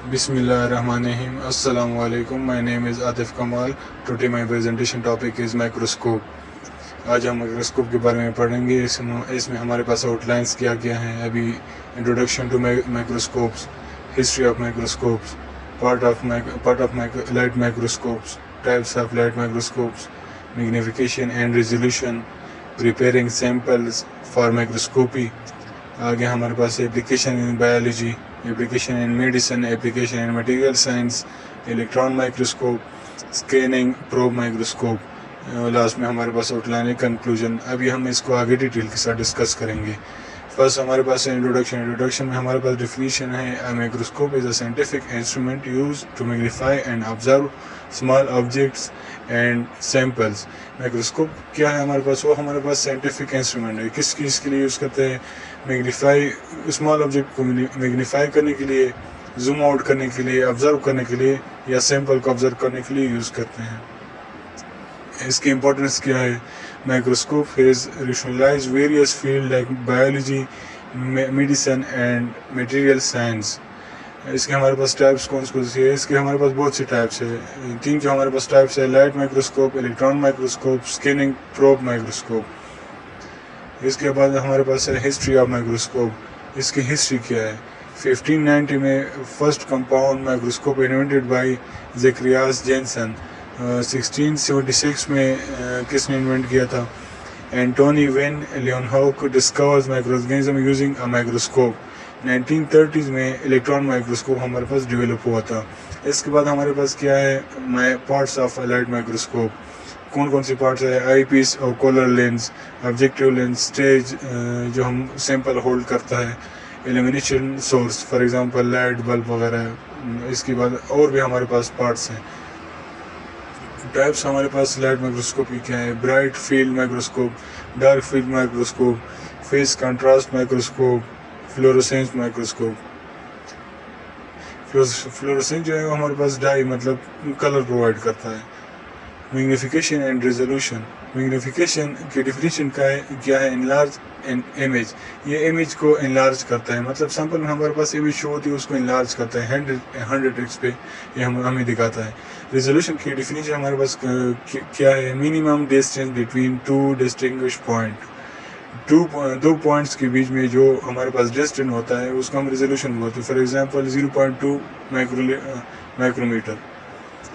Bismillahirrahmanirrahim. Assalamu alaikum. My name is Atif Kamal. Today my presentation topic is microscope. आज हम microscope के बारे में पढ़ेंगे. इसमें हमारे पास आउटलाइंस क्या क्या हैं. अभी introduction to microscopes, history of microscopes, part of light microscopes, types of light microscopes, magnification and resolution, preparing samples for microscopy. आगे हमारे पास application in biology, application in medicine, application in material science, electron microscope, scanning, probe microscope. Last में हमारे पास outline है, conclusion. अभी हम इसको आगे डिटेल के साथ डिस्कस करेंगे. फर्स्ट हमारे पास है इंट्रोडक्शन में हमारे पास डिफिनीशन है. A microscope is a scientific instrument used to magnify and observe small objects and samples. Microscope क्या है हमारे पास? वो हमारे पास साइंटिफिक इंस्ट्रूमेंट है. किस चीज़ के लिए यूज़ करते हैं? मैग्नीफाई, स्मॉल ऑब्जेक्ट को मैग्नीफाई करने के लिए, जूम आउट करने के लिए, ऑब्जर्व करने के लिए, या सैंपल को ऑब्जर्व करने के लिए यूज़ करते हैं. इसकी इम्पोर्टेंस क्या है? Microscope has rationalise various field like biology, medicine and material science. इसके हमारे पास टाइप्स कौन सी है? इसके हमारे पास बहुत सी टाइप्स है. तीन जो हमारे पास टाइप्स है: light microscope, electron microscope, scanning probe microscope. इसके बाद हमारे पास है हिस्ट्री ऑफ माइक्रोस्कोप. इसकी हिस्ट्री क्या है? 1590 में first compound microscope invented by Zacharias Janssen. 1676 में किसने इन्वेंट किया था? Antonie van Leeuwenhoek discovers microorganism using a microscope. 1930s में इलेक्ट्रॉन माइक्रोस्कोप हमारे पास डेवलप हुआ था. इसके बाद हमारे पास क्या है? Parts of light microscope. कौन कौन सी पार्ट्स है? आई पीस और collar lens, objective lens, stage जो हम सैंपल होल्ड करता है, illumination source for example light bulb वगैरह. इसके बाद और भी हमारे पास पार्ट्स हैं. टाइप्स हमारे पास लाइट माइक्रोस्कोप की क्या है? Bright field microscope, dark field microscope, face contrast microscope, fluorescence microscope. Fluorescence जो है वो हमारे पास डाई मतलब कलर प्रोवाइड करता है. Magnification and resolution. मैग्निफिकेशन की डेफिनेशन क्या है? Enlarge an image. ये इमेज को इनलार्ज करता है, मतलब सैंपल में हमारे पास इमेज शो होती है उसको इनलार्ज करता है 100x पे, ये हमें दिखाता है. रेजोल्यूशन की डेफिनेशन हमारे पास क्या है? Minimum distance between two distinguish point. दो पॉइंट्स के बीच में जो हमारे पास डिस्टेंस होता है उसको हम रेजोल्यूशन बोलते हैं. For example 0.2 micrometre.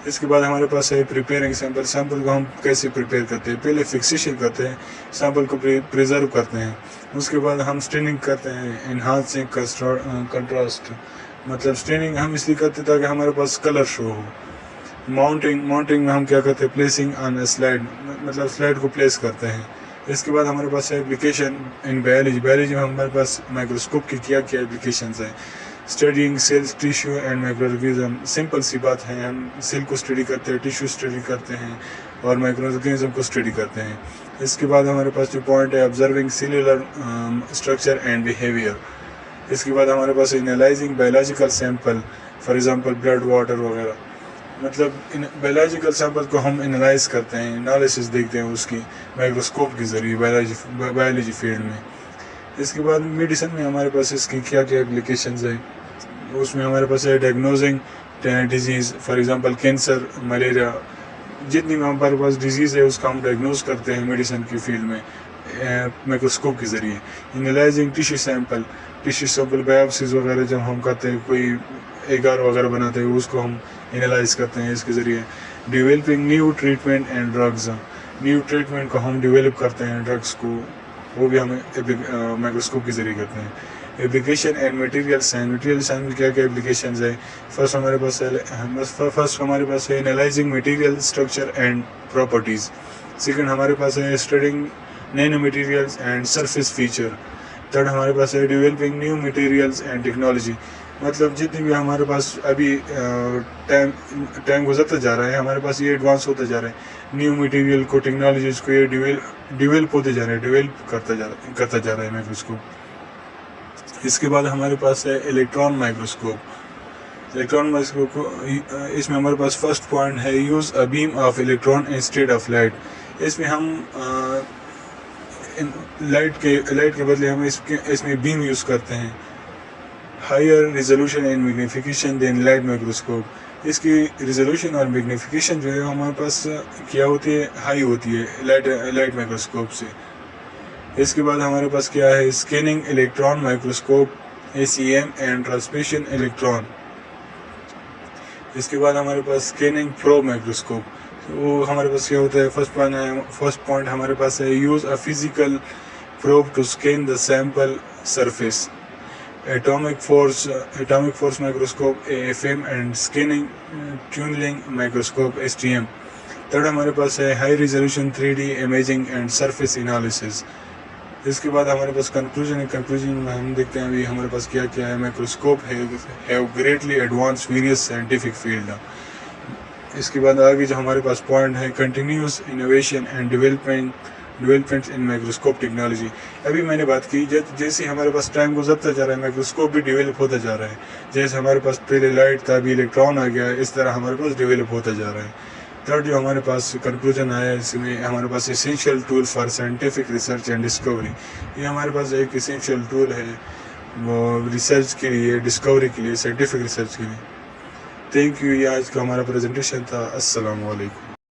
इसके बाद हमारे पास है प्रिपेयरिंग सैंपल. सैंपल को हम कैसे प्रिपेयर करते हैं? पहले फिक्सेशन करते हैं, सैंपल को प्रिजर्व करते हैं. उसके बाद हम स्टेनिंग करते हैं, एनहांसिंग कंट्रास्ट. मतलब स्टेनिंग हम इसलिए करते हैं ताकि हमारे पास कलर शो हो. माउंटिंग में हम क्या करते हैं? प्लेसिंग ऑन अ स्लाइड, मतलब स्लाइड को प्लेस करते हैं. इसके बाद हमारे पास है एप्लीकेशन इन बायोलॉजी में हमारे पास माइक्रोस्कोप की क्या क्या एप्लीकेशंस हैं? Studying cells, tissue and microorganism. Simple सी बात है, हम सेल को स्टडी करते हैं, टिश्यू स्टडी करते हैं और माइक्रोऑर्गेनिज्म को स्टडी करते हैं. इसके बाद हमारे पास जो पॉइंट है, observing cellular structure and behaviour. इसके बाद हमारे पास analysing biological sample, for example blood, water वगैरह. मतलब इन बायोलॉजिकल सैंपल को हम एनालाइज करते हैं, एनालिसिस देखते हैं उसकी माइक्रोस्कोप के ज़रिए बायोलॉजी फील्ड में. इसके बाद मेडिसिन में हमारे पास इसकी क्या क्या एप्लीकेशंस है? उसमें हमारे पास है diagnosing disease, for example cancer, malaria. जितनी भी हमारे पास डिजीज़ है उसका हम डायग्नोज करते हैं मेडिसिन की फील्ड में माइक्रोस्कोप के ज़रिए. एनालाइजिंग टिश्यू सैंपल बायोप्सीज वगैरह जब हम करते हैं, कोई एगार वगैरह बनाते हैं, उसको हम एनालाइज करते हैं इसके ज़रिए. Developing new treatment and drugs. New treatment को हम डेवलप करते हैं, ड्रग्स को, वो भी हमें माइक्रोस्कोप के ज़रिए करते हैं. एप्लीकेशन एंड मटेरियल साइंस में क्या क्या एप्लीकेशंस है? फर्स्ट हमारे पास है analysing material structure and properties. Second हमारे पास है studying nano materials and surface feature. Third हमारे पास है developing new materials and technology. मतलब जितनी भी हमारे पास अभी टाइम गुजरता जा रहा है, हमारे पास ये एडवांस होता जा रहा है. न्यू मटेरियल को, टेक्नोलॉजीज़ को ये डेवलप होते जा रहे हैं, डेवलप करता जा रहा है माइक्रोस्कोप. इसके बाद हमारे पास है इलेक्ट्रॉन माइक्रोस्कोप. इसमें हमारे पास फर्स्ट पॉइंट है use a beam of electron instead of light. इसमें हम लाइट के बदले हम इसमें बीम यूज़ करते हैं. higher resolution and magnification than light microscope. इसकी resolution और magnification जो है हमारे पास क्या होती है, हाई होती है लाइट माइक्रोस्कोप से. इसके बाद हमारे पास क्या है, scanning electron microscope ACM and transmission electron. इसके बाद हमारे पास स्कैनिंग प्रोब माइक्रोस्कोप. वो हमारे पास क्या होता है, फर्स्ट पॉइंट हमारे पास है use a physical probe to scan the sample surface. Atomic force microscope AFM and scanning tunneling microscope STM. Third हमारे पास है high resolution 3D imaging and surface analysis. इसके बाद हमारे पास कंक्लूजन में हम देखते हैं अभी हमारे पास क्या क्या है. Microscope have greatly advance various scientific field. इसके बाद आगे जो हमारे पास पॉइंट है continuous innovation and development in microscope technology. अभी मैंने बात की जैसे हमारे पास टाइम गुजरता जा रहा है माइक्रोस्कोप भी डेवलप होता जा रहा है. जैसे हमारे पास पहले लाइट था, अभी इलेक्ट्रॉन आ गया, इस तरह हमारे पास डेवलप होता जा रहा है. थर्ड जो हमारे पास कंक्लूजन आया इसमें हमारे पास essential tool for scientific research and discovery. ये हमारे पास एक एसेंशियल टूल है वो रिसर्च के लिए, डिस्कवरी के लिए, साइंटिफिक रिसर्च के लिए. Thank you. ये आज का हमारा प्रेजेंटेशन था. अस्सलाम वालेकुम.